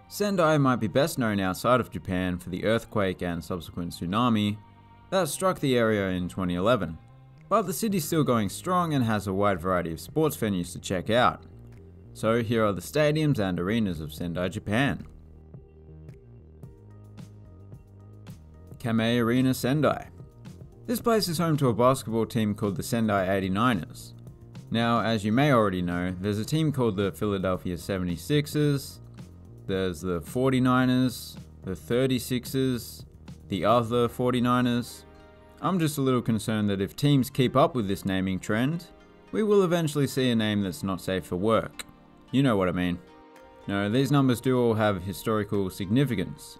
Sendai might be best known outside of Japan for the earthquake and subsequent tsunami that struck the area in 2011, but the city's still going strong and has a wide variety of sports venues to check out. So here are the stadiums and arenas of Sendai, Japan. Kamei Arena Sendai. This place is home to a basketball team called the Sendai 89ers. Now, as you may already know, there's a team called the Philadelphia 76ers, there's the 49ers, the 36ers, the other 49ers. I'm just a little concerned that if teams keep up with this naming trend, we will eventually see a name that's not safe for work. You know what I mean. No, these numbers do all have historical significance.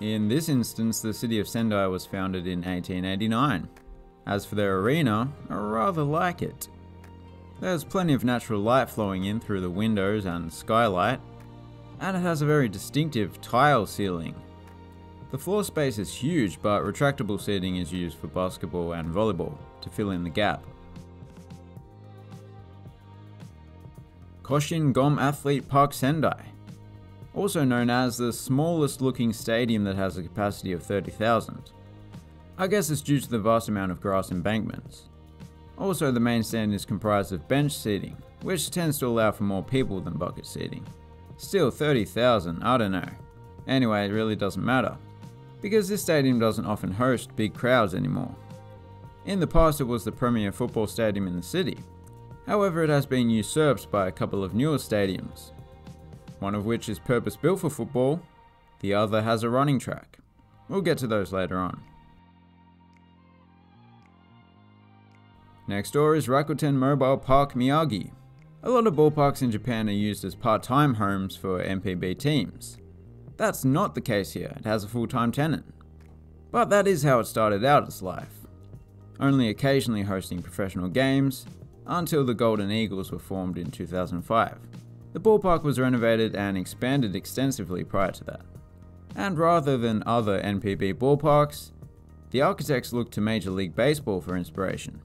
In this instance, the city of Sendai was founded in 1889. As for their arena, I rather like it. There's plenty of natural light flowing in through the windows and skylight, and it has a very distinctive tile ceiling. The floor space is huge, but retractable seating is used for basketball and volleyball to fill in the gap. Kosen Gom Athlete Park Sendai, also known as the smallest looking stadium that has a capacity of 30,000. I guess it's due to the vast amount of grass embankments. Also, the main stand is comprised of bench seating, which tends to allow for more people than bucket seating. Still, 30,000, I don't know. Anyway, it really doesn't matter, because this stadium doesn't often host big crowds anymore. In the past, it was the premier football stadium in the city. However, it has been usurped by a couple of newer stadiums, one of which is purpose-built for football, the other has a running track. We'll get to those later on. Next door is Rakuten Mobile Park Miyagi. A lot of ballparks in Japan are used as part-time homes for MPB teams. That's not the case here, it has a full-time tenant. But that is how it started out its life, only occasionally hosting professional games, until the Golden Eagles were formed in 2005. The ballpark was renovated and expanded extensively prior to that. And rather than other NPB ballparks, the architects looked to Major League Baseball for inspiration.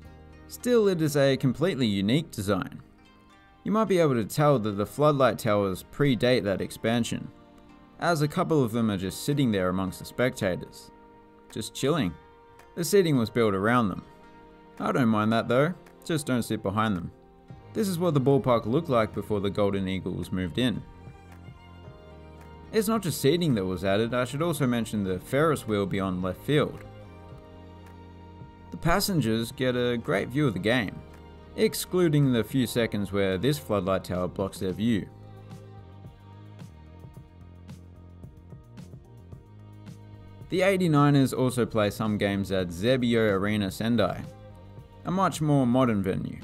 Still, it is a completely unique design. You might be able to tell that the floodlight towers predate that expansion, as a couple of them are just sitting there amongst the spectators, just chilling. The seating was built around them. I don't mind that though, just don't sit behind them. This is what the ballpark looked like before the Golden Eagles moved in. It's not just seating that was added, I should also mention the Ferris wheel beyond left field. The passengers get a great view of the game, excluding the few seconds where this floodlight tower blocks their view. The 89ers also play some games at Zeio Arena Sendai, a much more modern venue.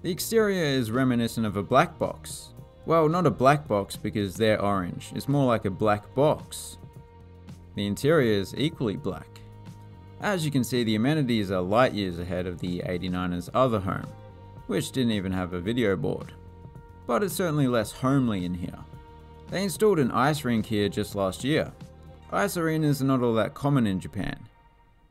The exterior is reminiscent of a black box. Well, not a black box because they're orange, it's more like a black box. The interior is equally black. As you can see, the amenities are light years ahead of the 89ers' other home, which didn't even have a video board. But it's certainly less homely in here. They installed an ice rink here just last year. Ice arenas are not all that common in Japan,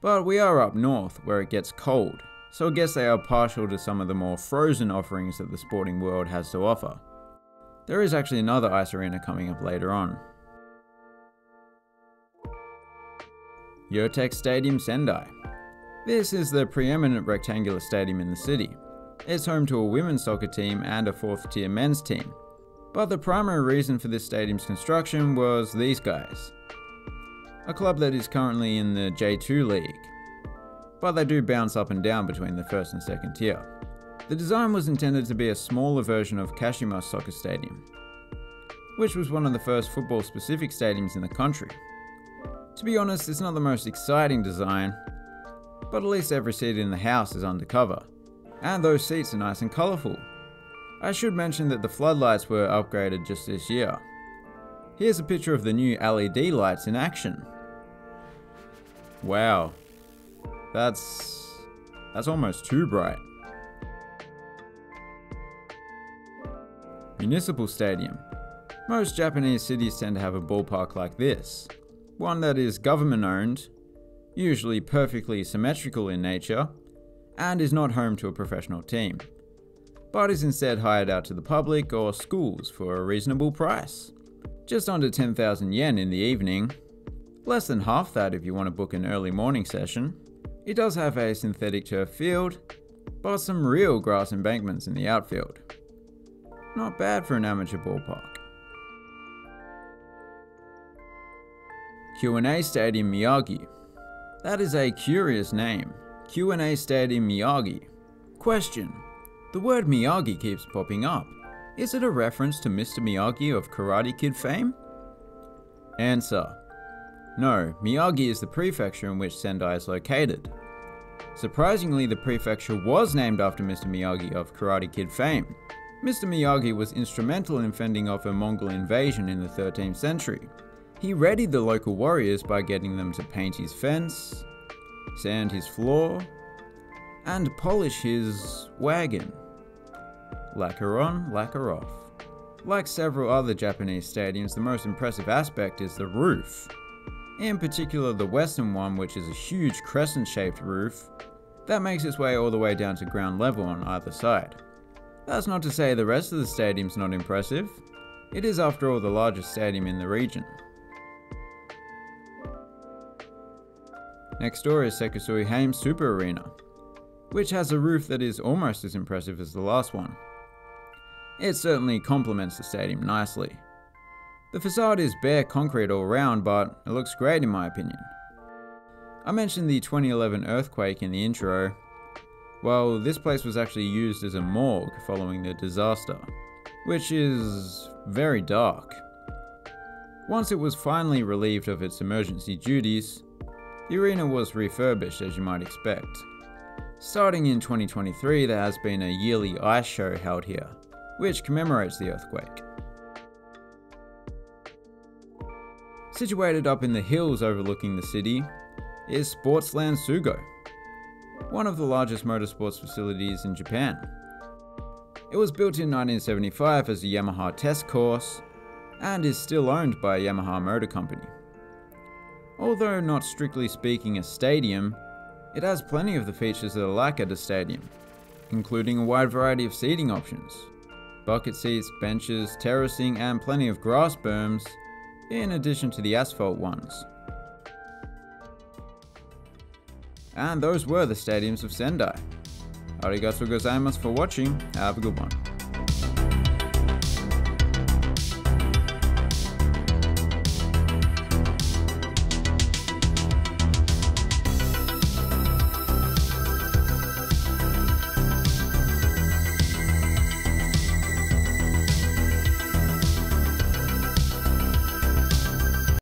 but we are up north where it gets cold, so I guess they are partial to some of the more frozen offerings that the sporting world has to offer. There is actually another ice arena coming up later on. Yotex Stadium Sendai. This is the preeminent rectangular stadium in the city. It's home to a women's soccer team and a 4th tier men's team. But the primary reason for this stadium's construction was these guys. A club that is currently in the J2 league, but they do bounce up and down between the 1st and 2nd tier. The design was intended to be a smaller version of Kashima's soccer stadium, which was one of the first football-specific stadiums in the country. To be honest, it's not the most exciting design, but at least every seat in the house is undercover, and those seats are nice and colourful. I should mention that the floodlights were upgraded just this year. Here's a picture of the new LED lights in action. Wow, that's almost too bright. Municipal Stadium. Most Japanese cities tend to have a ballpark like this. One that is government owned, usually perfectly symmetrical in nature, and is not home to a professional team, but is instead hired out to the public or schools for a reasonable price. just under 10,000 yen in the evening, less than half that if you want to book an early morning session. It does have a synthetic turf field, but some real grass embankments in the outfield. Not bad for an amateur ballpark. Q&A Stadium Miyagi. That is a curious name. Q&A Stadium Miyagi. Question. The word Miyagi keeps popping up. Is it a reference to Mr. Miyagi of Karate Kid fame? Answer. No, Miyagi is the prefecture in which Sendai is located. Surprisingly, the prefecture was named after Mr. Miyagi of Karate Kid fame. Mr. Miyagi was instrumental in fending off a Mongol invasion in the 13th century. He readied the local warriors by getting them to paint his fence, sand his floor, and polish his wagon. Lacquer on, lacquer off. Like several other Japanese stadiums, the most impressive aspect is the roof. In particular the western one, which is a huge crescent-shaped roof that makes its way all the way down to ground level on either side. That's not to say the rest of the stadium's not impressive. It is after all the largest stadium in the region. Next door is Sekusui Heim Super Arena, which has a roof that is almost as impressive as the last one. It certainly complements the stadium nicely. The facade is bare concrete all around, but it looks great in my opinion. I mentioned the 2011 earthquake in the intro. Well, this place was actually used as a morgue following the disaster, which is very dark. Once it was finally relieved of its emergency duties, the arena was refurbished as you might expect. Starting in 2023, there has been a yearly ice show held here, which commemorates the earthquake. Situated up in the hills overlooking the city is Sportsland Sugo, one of the largest motorsports facilities in Japan. It was built in 1975 as a Yamaha test course and is still owned by Yamaha Motor Company. Although not strictly speaking a stadium, it has plenty of the features that are like at a stadium, including a wide variety of seating options, bucket seats, benches, terracing, and plenty of grass berms, in addition to the asphalt ones. And those were the Stadiums of Sendai. Arigatou gozaimasu for watching, have a good one.